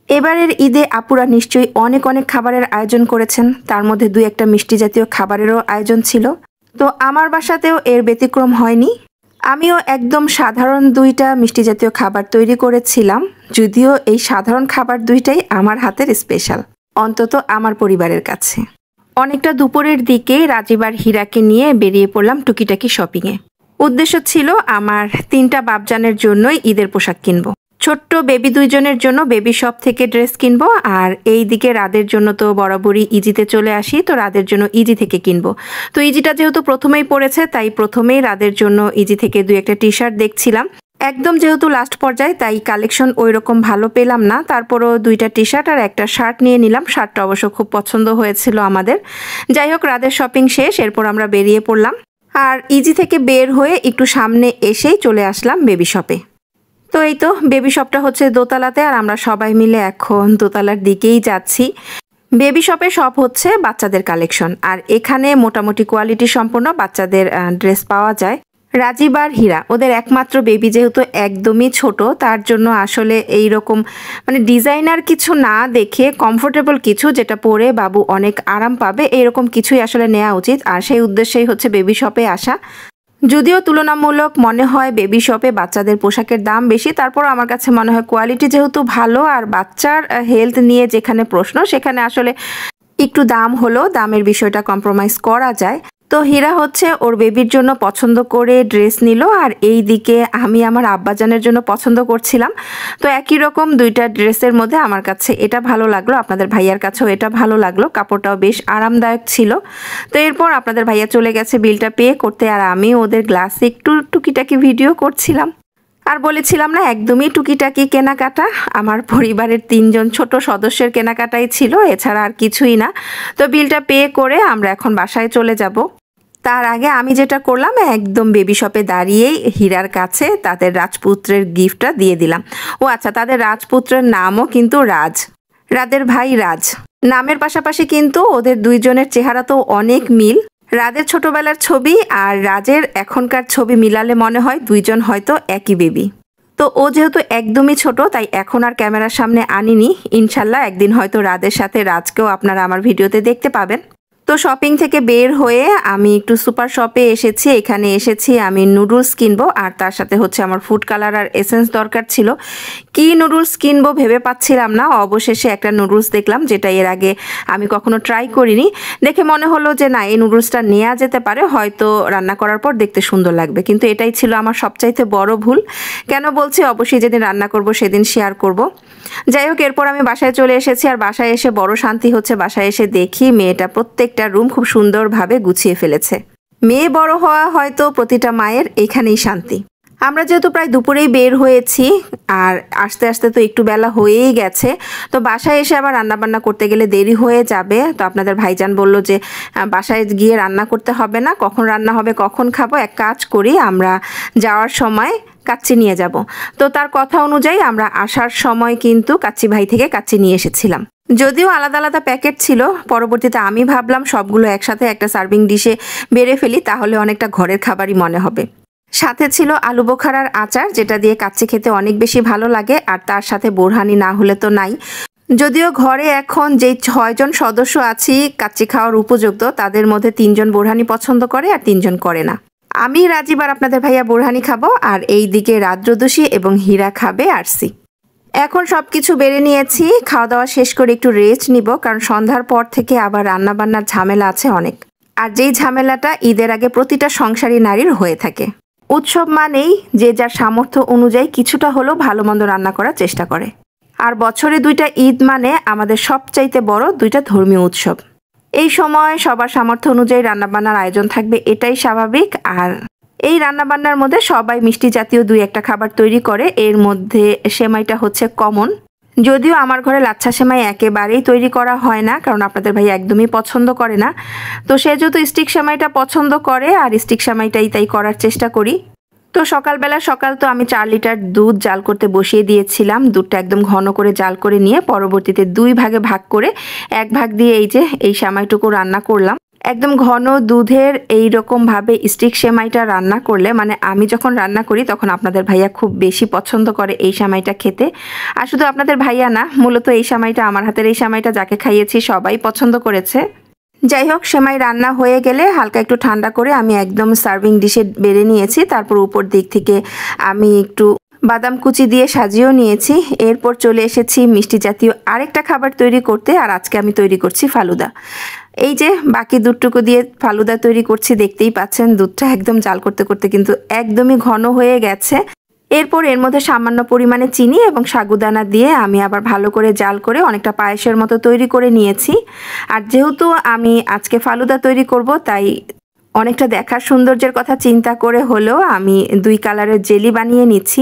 এবারের ঈদে আপুরা নিশ্চয়ই অনেক অনেক খাবারের আয়োজন করেছেন, তার মধ্যে দুই একটা মিষ্টি জাতীয় খাবারেরও আয়োজন ছিল। তো আমার বাসাতেও এর ব্যতিক্রম হয়নি। আমিও একদম সাধারণ দুইটা মিষ্টি জাতীয় খাবার তৈরি করেছিলাম, যদিও এই সাধারণ খাবার দুইটাই আমার হাতের স্পেশাল, অন্তত আমার পরিবারের কাছে। অনেকটা দুপুরের দিকে রাজীব আর হীরাকে নিয়ে বেরিয়ে পড়লাম টুকিটাকি শপিংয়ে। উদ্দেশ্য ছিল আমার 3টা বাপজানের জন্যই ঈদের পোশাক কিনবো। ছোট্ট বেবি দুইজনের জন্য বেবি শপ থেকে ড্রেস কিনবো, আর এই দিকে রাদের জন্য তো বরাবরই ইজিতে চলে আসি, তো রাদের জন্য ইজি থেকে কিনবো। তো ইজিটা যেহেতু প্রথমেই পড়েছে, তাই প্রথমেই রাদের জন্য ইজি থেকে 2-1টা টি শার্ট দেখছিলাম। একদম যেহেতু লাস্ট পর্যায়ে, তাই কালেকশন ওই রকম ভালো পেলাম না, তারপরও 2টা টি শার্ট আর একটা শার্ট নিয়ে নিলাম। শার্টটা অবশ্য খুব পছন্দ হয়েছিল আমাদের। যাই হোক, রাদের শপিং শেষ, এরপর আমরা বেরিয়ে পড়লাম। আর ইজি থেকে বের হয়ে একটু সামনে এসেই চলে আসলাম বেবি শপে। তো এই তো বেবি শপটা হচ্ছে দোতলাতে, আর আমরা সবাই মিলে এখন দোতলার দিকেই যাচ্ছি। বেবি শপে সব হচ্ছে বাচ্চাদের কালেকশন, আর এখানে মোটামুটি কোয়ালিটি সম্পন্ন বাচ্চাদের ড্রেস পাওয়া যায়। রাজীব আর হীরা ওদের একমাত্র বেবি, যেহেতু একদমই ছোট, তার জন্য আসলে এই রকম মানে ডিজাইনার কিছু না দেখে কমফোর্টেবল কিছু, যেটা পরে বাবু অনেক আরাম পাবে, এইরকম কিছুই আসলে নেওয়া উচিত। আর সেই উদ্দেশ্যেই হচ্ছে বেবি শপে আসা। যদিও তুলনামূলক মনে হয় বেবি শপে বাচ্চাদের পোশাকের দাম বেশি, তারপর আমার কাছে মনে হয় কোয়ালিটি যেহেতু ভালো, আর বাচ্চার হেলথ নিয়ে যেখানে প্রশ্ন, সেখানে আসলে একটু দাম হলেও দামের বিষয়টা কম্প্রোমাইজ করা যায়। তো হীরা হচ্ছে ওর বেবির জন্য পছন্দ করে ড্রেস নিল, আর এই দিকে আমি আমার আব্বাজানের জন্য পছন্দ করছিলাম। তো একই রকম 2টা ড্রেসের মধ্যে আমার কাছে এটা ভালো লাগলো, আপনাদের ভাইয়ার কাছেও এটা ভালো লাগলো, কাপড়টাও বেশ আরামদায়ক ছিল। তো এরপর আপনাদের ভাইয়া চলে গেছে বিলটা পে করতে, আর আমি ওদের গ্লাসে একটু টুকিটাকি ভিডিও করছিলাম। আর বলেছিলাম না, একদমই টুকিটাকি কেনাকাটা, আমার পরিবারের 3জন ছোট সদস্যের কেনাকাটাই ছিল, এছাড়া আর কিছুই না। তো বিলটা পে করে আমরা এখন বাসায় চলে যাব। তার আগে আমি যেটা করলাম, একদম বেবি শপে দাঁড়িয়েই হীরার কাছে তাদের রাজপুত্রের গিফটটা দিয়ে দিলাম। ও আচ্ছা, তাদের রাজপুত্রের নামও কিন্তু রাজ, রাদের ভাই রাজ। নামের পাশাপাশি কিন্তু ওদের দুইজনের চেহারা তো অনেক মিল। রাদের ছোটবেলার ছবি আর রাজের এখনকার ছবি মিলালে মনে হয় দুইজন হয়তো একই বেবি। তো ও যেহেতু একদমই ছোট, তাই এখন আর ক্যামেরার সামনে আনিনি। ইনশাল্লাহ একদিন হয়তো রাদের সাথে রাজকেও আপনারা আমার ভিডিওতে দেখতে পাবেন। তো শপিং থেকে বের হয়ে আমি একটু সুপার শপে এসেছি। এখানে এসেছি আমি নুডলস কিনবো, আর তার সাথে হচ্ছে আমার ফুড কালার আর এসেন্স দরকার ছিল। কি নুডলস কিনবো ভেবে পাচ্ছিলাম না, অবশেষে একটা নুডলস দেখলাম যেটা এর আগে আমি কখনো ট্রাই করিনি। দেখে মনে হলো যে না, এই নুডলসটা নেওয়া যেতে পারে, হয়তো রান্না করার পর দেখতে সুন্দর লাগবে। কিন্তু এটাই ছিল আমার সবচাইতে বড় ভুল। কেন বলছি, অবশ্যই যেদিন রান্না করব সেদিন শেয়ার করব। যাই হোক, এরপর আমি বাসায় চলে এসেছি, আর বাসায় এসে বড় শান্তি হচ্ছে, বাসায় এসে দেখি মেয়েটা প্রত্যেকটা রুম খুব সুন্দরভাবে গুছিয়ে ফেলেছে। মেয়ে বড় হওয়া হয়তো প্রতিটা মায়ের এখানেই শান্তি। আমরা যেহেতু প্রায় দুপুরেই বের হয়েছি, আর আস্তে আস্তে তো একটু বেলা হয়েই গেছে, তো বাসায় এসে আবার রান্নাবান্না করতে গেলে দেরি হয়ে যাবে। তো আপনাদের ভাইজান বলল যে বাসায় গিয়ে রান্না করতে হবে না, কখন রান্না হবে কখন খাবো, এক কাজ করি আমরা যাওয়ার সময় কাচ্চি নিয়ে যাব। তো তার কথা অনুযায়ী আমরা আসার সময় কিন্তু কাচ্চি ভাই থেকে কাচ্চি নিয়ে এসেছিলাম। যদিও আলাদা আলাদা প্যাকেট ছিল, পরবর্তীতে আমি ভাবলাম সবগুলো একসাথে একটা সার্ভিং ডিশে বেড়ে ফেলি, তাহলে অনেকটা ঘরের খাবারই মনে হবে। সাথে ছিল আলু বোখারার আচার, যেটা দিয়ে কাচ্চি খেতে অনেক বেশি ভালো লাগে, আর তার সাথে বোরহানি না হলে তো নাই। যদিও ঘরে এখন যেই 6জন সদস্য আছি কাচ্চি খাওয়ার উপযুক্ত, তাদের মধ্যে 3জন বোরহানি পছন্দ করে আর 3জন করে না। আমি, রাজীব আর আপনাদের ভাইয়া বোরহানি খাবো, আর এই দিকে রাদ্রদোষী এবং হীরা খাবে আরসি। এখন সবকিছু বেড়ে নিয়েছি, খাওয়া দাওয়া শেষ করে একটু রেস্ট নিব, কারণ সন্ধ্যার পর থেকে আবার রান্নাবান্নার ঝামেলা আছে অনেক। আর যেই ঝামেলাটা ঈদের আগে প্রতিটা সংসারী নারীর হয়ে থাকে। উৎসব মানেই যে যার সামর্থ্য অনুযায়ী কিছুটা হলেও ভালো মন্দ রান্না করার চেষ্টা করে। আর বছরে 2টা ঈদ মানে আমাদের সবচাইতে বড় 2টা ধর্মীয় উৎসব। এই সময় সবার সামর্থ্য অনুযায়ী রান্নাবান্নার আয়োজন থাকবে, এটাই স্বাভাবিক। আর এই রান্নাবান্নার মধ্যে সবাই মিষ্টি জাতীয় 2-1টা খাবার তৈরি করে, এর মধ্যে সেমাইটা হচ্ছে কমন। যদিও আমার ঘরে লাচ্ছা সেমাই একেবারেই তৈরি করা হয় না, কারণ আপনাদের ভাই একদমই পছন্দ করে না। তো সে যেহেতু স্টিক সেমাইটা পছন্দ করে, আর স্টিক সেমাইটাই তাই করার চেষ্টা করি। তো সকাল তো আমি 4 লিটার দুধ জাল করতে বসিয়ে দিয়েছিলাম। দুধটা একদম ঘন করে জাল করে নিয়ে পরবর্তীতে 2 ভাগে ভাগ করে 1 ভাগ দিয়ে এই যে এই সেমাইটুকু রান্না করলাম। একদম ঘন দুধের এইরকমভাবে স্টিক সেমাইটা রান্না করলে, মানে আমি যখন রান্না করি তখন আপনাদের ভাইয়া খুব বেশি পছন্দ করে এই সেমাইটা খেতে। আর শুধু আপনাদের ভাইয়া না, মূলত এই সেমাইটা, আমার হাতের এই সেমাইটা যাকে খাইয়েছি সবাই পছন্দ করেছে। যাই হোক, সেমাই রান্না হয়ে গেলে হালকা একটু ঠান্ডা করে আমি একদম সার্ভিং ডিশে বেড়ে নিয়েছি। তারপর উপর দিক থেকে আমি একটু বাদাম কুচি দিয়ে সাজিয়েও নিয়েছি। এরপর চলে এসেছি মিষ্টি জাতীয় আরেকটা খাবার তৈরি করতে, আর আজকে আমি তৈরি করছি ফালুদা। এই যে বাকি দুধটুকু দিয়ে ফালুদা তৈরি করছি, দেখতেই পাচ্ছেন দুধটা একদম জাল করতে করতে কিন্তু একদমই ঘন হয়ে গেছে। এরপর এর মধ্যে সামান্য পরিমাণে চিনি এবং সাগুদানা দিয়ে আমি আবার ভালো করে জাল করে অনেকটা পায়েসের মতো তৈরি করে নিয়েছি। আর যেহেতু আমি আজকে ফালুদা তৈরি করব, তাই অনেকটা দেখার সৌন্দর্যের কথা চিন্তা করে হলেও আমি 2 কালারের জেলি বানিয়ে নিচ্ছি।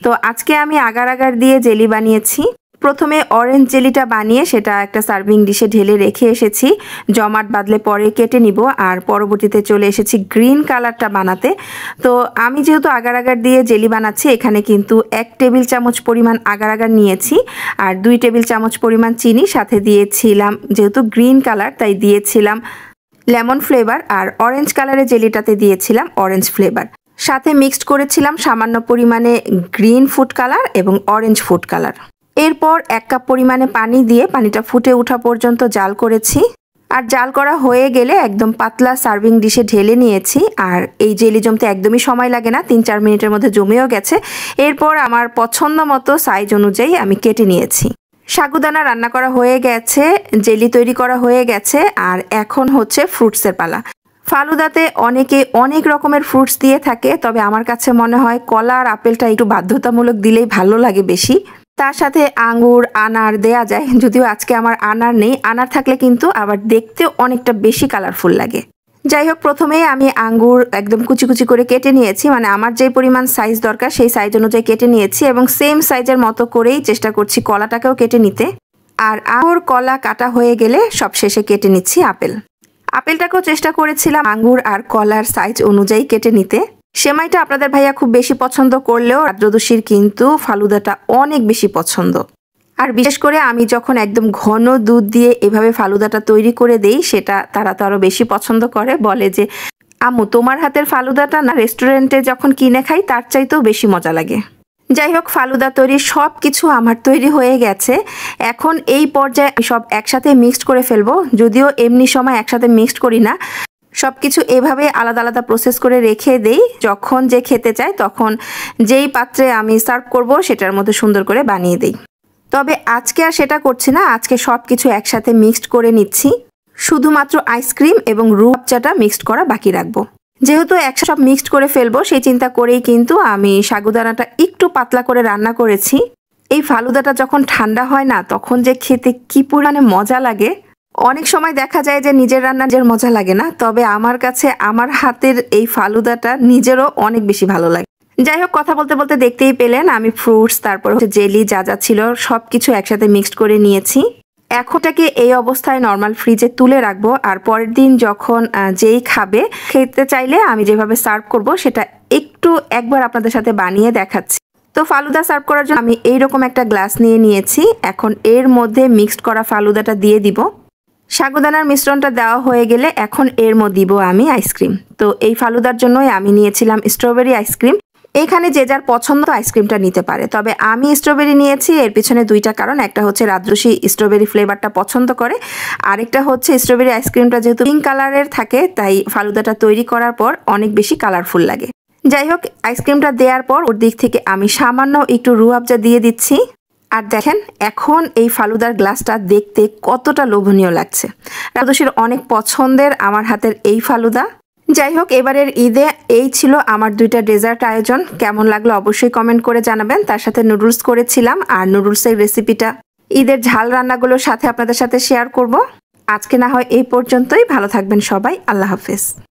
তো আজকে আমি আগার আগার দিয়ে জেলি বানিয়েছি। প্রথমে অরেঞ্জ জেলিটা বানিয়ে সেটা একটা সার্ভিং ডিশে ঢেলে রেখে এসেছি, জমাট বাঁধলে পরে কেটে নিব। আর পরবর্তীতে চলে এসেছি গ্রিন কালারটা বানাতে। তো আমি যেহেতু আগার আগার দিয়ে জেলি বানাচ্ছি, এখানে কিন্তু 1 টেবিল চামচ পরিমাণ আগার আগার নিয়েছি আর 2 টেবিল চামচ পরিমাণ চিনি, সাথে দিয়েছিলাম, যেহেতু গ্রিন কালার তাই দিয়েছিলাম লেমন ফ্লেভার, আর অরেঞ্জ কালারের জেলিটাতে দিয়েছিলাম অরেঞ্জ ফ্লেভার। সাথে মিক্সড করেছিলাম সামান্য পরিমাণে গ্রিন ফুড কালার এবং অরেঞ্জ ফুড কালার। এরপর 1 কাপ পরিমাণে পানি দিয়ে পানিটা ফুটে ওঠা পর্যন্ত জাল করেছি। আর জাল করা হয়ে গেলে একদম পাতলা সার্ভিং ডিশে ঢেলে নিয়েছি। আর এই জেলি জমতে একদমই সময় লাগে না, 3-4 মিনিটের মধ্যে জমেও গেছে। এরপর আমার পছন্দ মতো সাইজ অনুযায়ী আমি কেটে নিয়েছি। সাগুদানা রান্না করা হয়ে গেছে, জেলি তৈরি করা হয়ে গেছে, আর এখন হচ্ছে ফ্রুটসের পালা। ফালুদাতে অনেকে অনেক রকমের ফ্রুটস দিয়ে থাকে, তবে আমার কাছে মনে হয় কলা আর আপেলটা একটু বাধ্যতামূলক দিলেই ভালো লাগে বেশি। তার সাথে আঙ্গুর, আনার দেয়া যায়, যদিও আজকে আমার আনার নেই। আনার থাকলে কিন্তু আবার দেখতেও অনেকটা বেশি কালারফুল লাগে। যাই হোক, প্রথমেই আমি আঙ্গুর একদম কুচি কুচি করে কেটে নিয়েছি, মানে আমার যে পরিমাণ সাইজ দরকার সেই সাইজ অনুযায়ী কেটে নিয়েছি এবং সেম সাইজের মতো করেই চেষ্টা করছি কলাটাকেও কেটে নিতে। আর আঙ্গুর কলা কাটা হয়ে গেলে সবশেষে কেটে নিচ্ছি আপেল। আপেলটাকেও চেষ্টা করেছিলাম আঙ্গুর আর কলার সাইজ অনুযায়ী কেটে নিতে। সেমাইটা আপনাদের ভাইয়া খুব বেশি পছন্দ করলেও রাজ্যদশীর কিন্তু ফালুদাটা অনেক বেশি পছন্দ। আর বিশেষ করে আমি যখন একদম ঘন দুধ দিয়ে এভাবে ফালুদাটা তৈরি করে দেই, সেটা তারা তো আরও বেশি পছন্দ করে, বলে যে আম্মু তোমার হাতের ফালুদাটা না রেস্টুরেন্টে যখন কিনে খাই তার চাইতেও বেশি মজা লাগে। যাই হোক, ফালুদা তৈরি সব কিছু আমার তৈরি হয়ে গেছে। এখন এই পর্যায়ে সব একসাথে মিক্সড করে ফেলবো, যদিও এমনি সময় একসাথে মিক্সড করি না, সব কিছু এভাবে আলাদা আলাদা প্রসেস করে রেখে দেই। যখন যে খেতে চায় তখন যেই পাত্রে আমি সার্ভ করব সেটার মধ্যে সুন্দর করে বানিয়ে দেই। তবে আজকে আর সেটা করছি না, আজকে সব কিছু একসাথে মিক্সড করে নিচ্ছি। শুধুমাত্র আইসক্রিম এবং রুহ আফজাটা মিক্সড করা বাকি রাখবো। যেহেতু একসাথে সব মিক্সড করে ফেলবো সেই চিন্তা করেই কিন্তু আমি সাগুদানাটা একটু পাতলা করে রান্না করেছি। এই ফালুদাটা যখন ঠান্ডা হয় না, তখন যে খেতে কি পরিমাণে মজা লাগে। অনেক সময় দেখা যায় যে নিজের রান্না নিজের মজা লাগে না, তবে আমার কাছে আমার হাতের এই ফালুদাটা নিজেরও অনেক বেশি ভালো লাগে। যাই হোক, কথা বলতে বলতে দেখতেই পেলেন আমি ফ্রুটস, তারপর হচ্ছে জেলি, যা যা ছিল সব কিছু একসাথে মিক্সড করে নিয়েছি। এখনটাকে এই অবস্থায় নর্মাল ফ্রিজে তুলে রাখবো, আর পরের দিন যখন যেই খাবে খেতে চাইলে আমি যেভাবে সার্ভ করব সেটা একটু একবার আপনাদের সাথে বানিয়ে দেখাচ্ছি। তো ফালুদা সার্ভ করার জন্য আমি এইরকম একটা গ্লাস নিয়ে নিয়েছি। এখন এর মধ্যে মিক্সড করা ফালুদাটা দিয়ে দিব। সাগুদানার মিশ্রণটা দেওয়া হয়ে গেলে এখন এর মধ্যে দিব আমি আইসক্রিম। তো এই ফালুদার জন্যই আমি নিয়েছিলাম স্ট্রবেরি আইসক্রিম। এখানে যে যার পছন্দ আইসক্রিমটা নিতে পারে, তবে আমি স্ট্রবেরি নিয়েছি। এর পিছনে 2টা কারণ, একটা হচ্ছে রাজরুশি স্ট্রবেরি ফ্লেভারটা পছন্দ করে, আরেকটা হচ্ছে স্ট্রবেরি আইসক্রিমটা যেহেতু পিঙ্ক কালারের থাকে তাই ফালুদাটা তৈরি করার পর অনেক বেশি কালারফুল লাগে। যাই হোক, আইসক্রিমটা দেওয়ার পর ওর দিক থেকে আমি সামান্য একটু রুহ আফজা দিয়ে দিচ্ছি। আর দেখেন এখন এই ফালুদার গ্লাসটা দেখতে কতটা লোভনীয় লাগছে। রাজরুশির অনেক পছন্দের আমার হাতের এই ফালুদা। যাই হোক, এবারের ঈদে এই ছিল আমার 2টা ডেজার্ট আয়োজন। কেমন লাগলো অবশ্যই কমেন্ট করে জানাবেন। তার সাথে নুডলস করেছিলাম, আর নুডলসের রেসিপিটা ঈদের ঝাল রান্নাগুলোর সাথে আপনাদের সাথে শেয়ার করব। আজকে না হয় এই পর্যন্তই। ভালো থাকবেন সবাই, আল্লাহ হাফেজ।